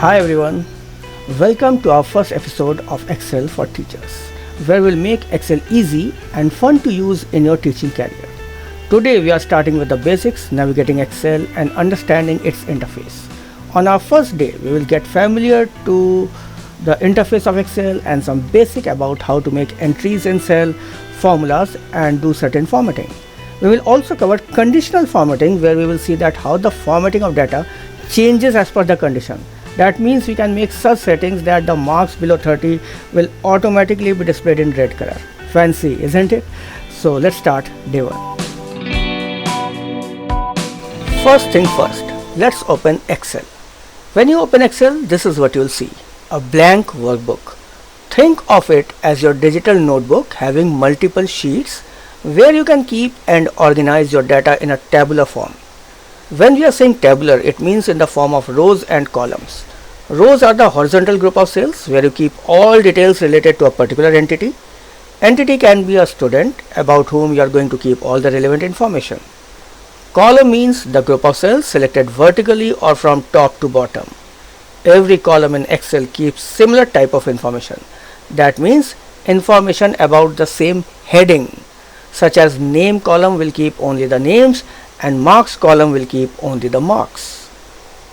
Hi everyone, welcome to our first episode of Excel for Teachers, where we'll make Excel easy and fun to use in your teaching career. Today we are starting with the basics, navigating Excel and understanding its interface. On our first day, we will get familiar to the interface of Excel and some basic about how to make entries in cell, formulas and do certain formatting. We will also cover conditional formatting, where we will see that how the formatting of data changes as per the condition. That means we can make such settings that the marks below 30 will automatically be displayed in red color. Fancy, isn't it? So let's start day 1. First thing first, let's open Excel. When you open Excel, this is what you'll see, a blank workbook. Think of it as your digital notebook having multiple sheets where you can keep and organize your data in a tabular form. When we are saying tabular, it means in the form of rows and columns. Rows are the horizontal group of cells where you keep all details related to a particular entity. Entity can be a student about whom you are going to keep all the relevant information. Column means the group of cells selected vertically or from top to bottom. Every column in Excel keeps similar type of information. That means information about the same heading, such as name column will keep only the names and marks column will keep only the marks.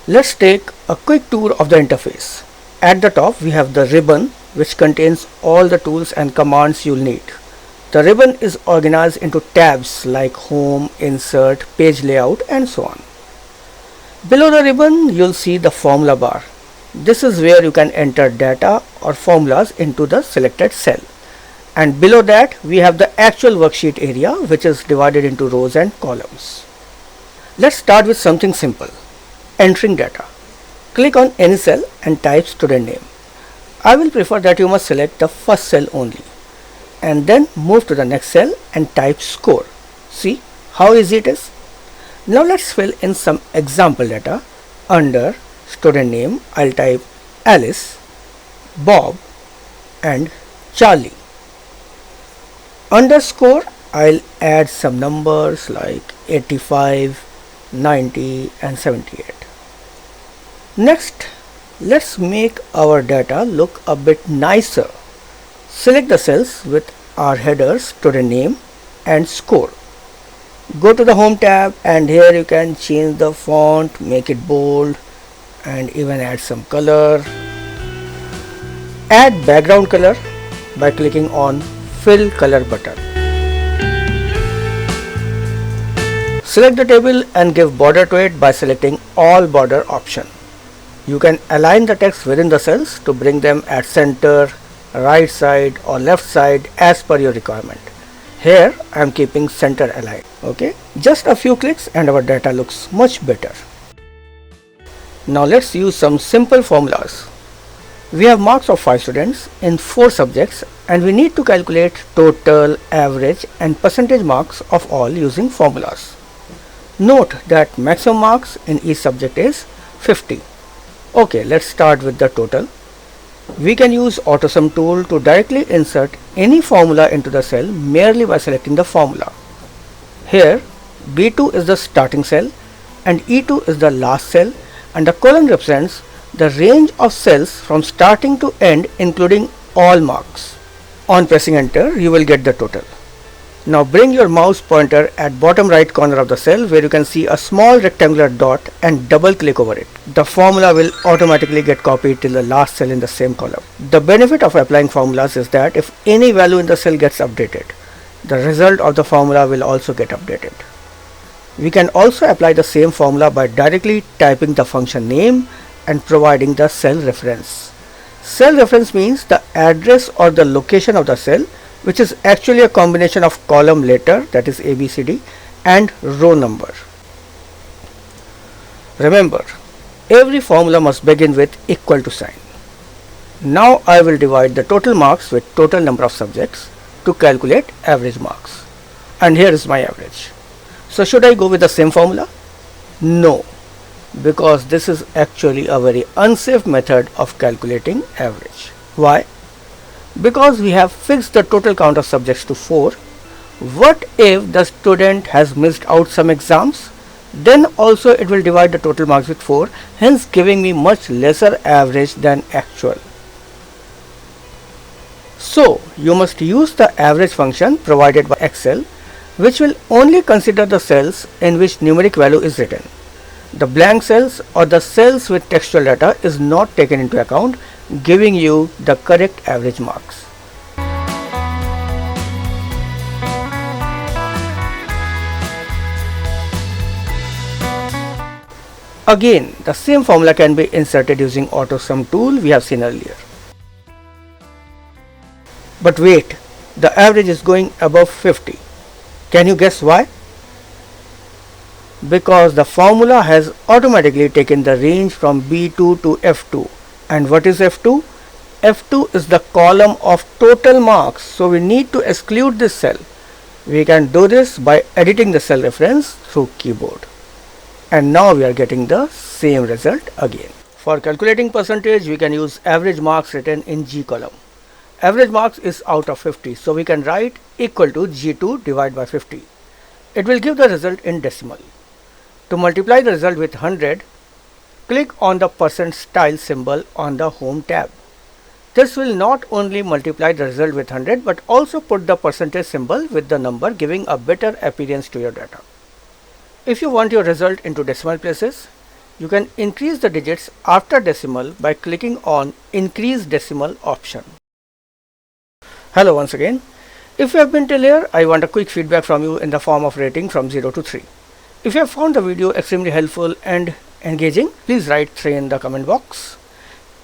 Let's take a quick tour of the interface. At the top we have the ribbon, which contains all the tools and commands you'll need. The ribbon is organized into tabs like home, insert, page layout and so on. Below the ribbon you'll see the formula bar. This is where you can enter data or formulas into the selected cell. And below that we have the actual worksheet area, which is divided into rows and columns. Let's start with something simple, entering data. Click on any cell and type student name. I will prefer that you must select the first cell only and then move to the next cell and type score. See how easy it is? Now let's fill in some example data. Under student name I'll type Alice, Bob and Charlie. Under score I'll add some numbers like 85, 90 and 78. Next, let's make our data look a bit nicer. Select the cells with our headers, student name and score. Go to the home tab and here you can change the font, make it bold and even add some color. Add background color by clicking on fill color button. Select the table and give border to it by selecting all border option. You can align the text within the cells to bring them at center, right side or left side as per your requirement. Here I am keeping center aligned. Okay, just a few clicks and our data looks much better. Now let's use some simple formulas. We have marks of 5 students in 4 subjects and we need to calculate total, average and percentage marks of all using formulas. Note that maximum marks in each subject is 50. Okay, let's start with the total. We can use AutoSum tool to directly insert any formula into the cell merely by selecting the formula. Here B2 is the starting cell and E2 is the last cell and the colon represents the range of cells from starting to end including all marks. On pressing enter you will get the total. Now bring your mouse pointer at bottom right corner of the cell where you can see a small rectangular dot and double click over it. The formula will automatically get copied till the last cell in the same column. The benefit of applying formulas is that if any value in the cell gets updated, the result of the formula will also get updated. We can also apply the same formula by directly typing the function name and providing the cell reference. Cell reference means the address or the location of the cell, which is actually a combination of column letter, that is ABCD, and row number. Remember, every formula must begin with equal to sign. Now I will divide the total marks with total number of subjects to calculate average marks. And here is my average. So should I go with the same formula? No, because this is actually a very unsafe method of calculating average. Why? Because we have fixed the total count of subjects to 4. What if the student has missed out some exams? Then also it will divide the total marks with 4, hence giving me much lesser average than actual. So you must use the average function provided by Excel, which will only consider the cells in which numeric value is written. The blank cells or the cells with textual data is not taken into account, giving you the correct average marks. Again, the same formula can be inserted using AutoSum tool we have seen earlier. But wait, the average is going above 50. Can you guess why? Because the formula has automatically taken the range from B2 to F2. And what is F2? F2 is the column of total marks, so we need to exclude this cell. We can do this by editing the cell reference through keyboard. And now we are getting the same result again. For calculating percentage, we can use average marks written in G column. Average marks is out of 50, so we can write equal to G2 divided by 50. It will give the result in decimal. To multiply the result with 100, click on the percent style symbol on the Home tab. This will not only multiply the result with 100 but also put the percentage symbol with the number, giving a better appearance to your data. If you want your result into decimal places, you can increase the digits after decimal by clicking on Increase Decimal option. Hello once again. If you have been till here, I want a quick feedback from you in the form of rating from 0 to 3. If you have found the video extremely helpful and engaging, please write 3 in the comment box.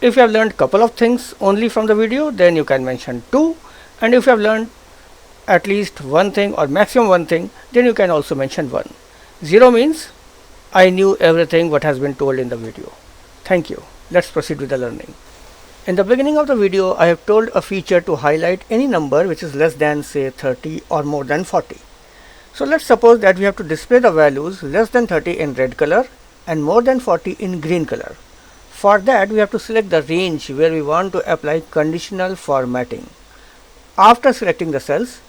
If you have learned couple of things only from the video, then you can mention 2. And if you have learned at least one thing or maximum one thing, then you can also mention 1. 0 means I knew everything what has been told in the video. Thank you. Let's proceed with the learning. In the beginning of the video, I have told a feature to highlight any number which is less than say 30 or more than 40. So let's suppose that we have to display the values less than 30 in red color and more than 40 in green color. For that, we have to select the range where we want to apply conditional formatting. After selecting the cells,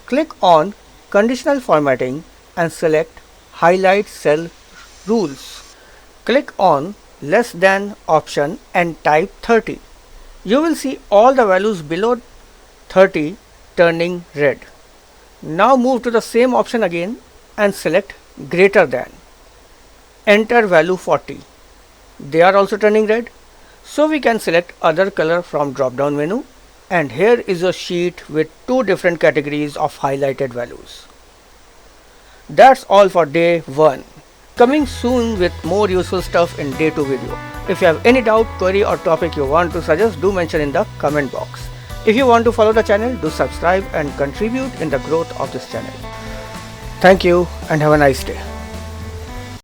click on Conditional Formatting and select Highlight Cell Rules. Click on Less Than option and type 30. You will see all the values below 30 turning red. Now move to the same option again and select Greater Than. Enter value 40. They are also turning red. So we can select other color from drop down menu, and here is a sheet with 2 different categories of highlighted values. That's all for day 1. Coming soon with more useful stuff in day 2 video. If you have any doubt, query or topic you want to suggest, do mention in the comment box. If you want to follow the channel, do subscribe and contribute in the growth of this channel. Thank you and have a nice day.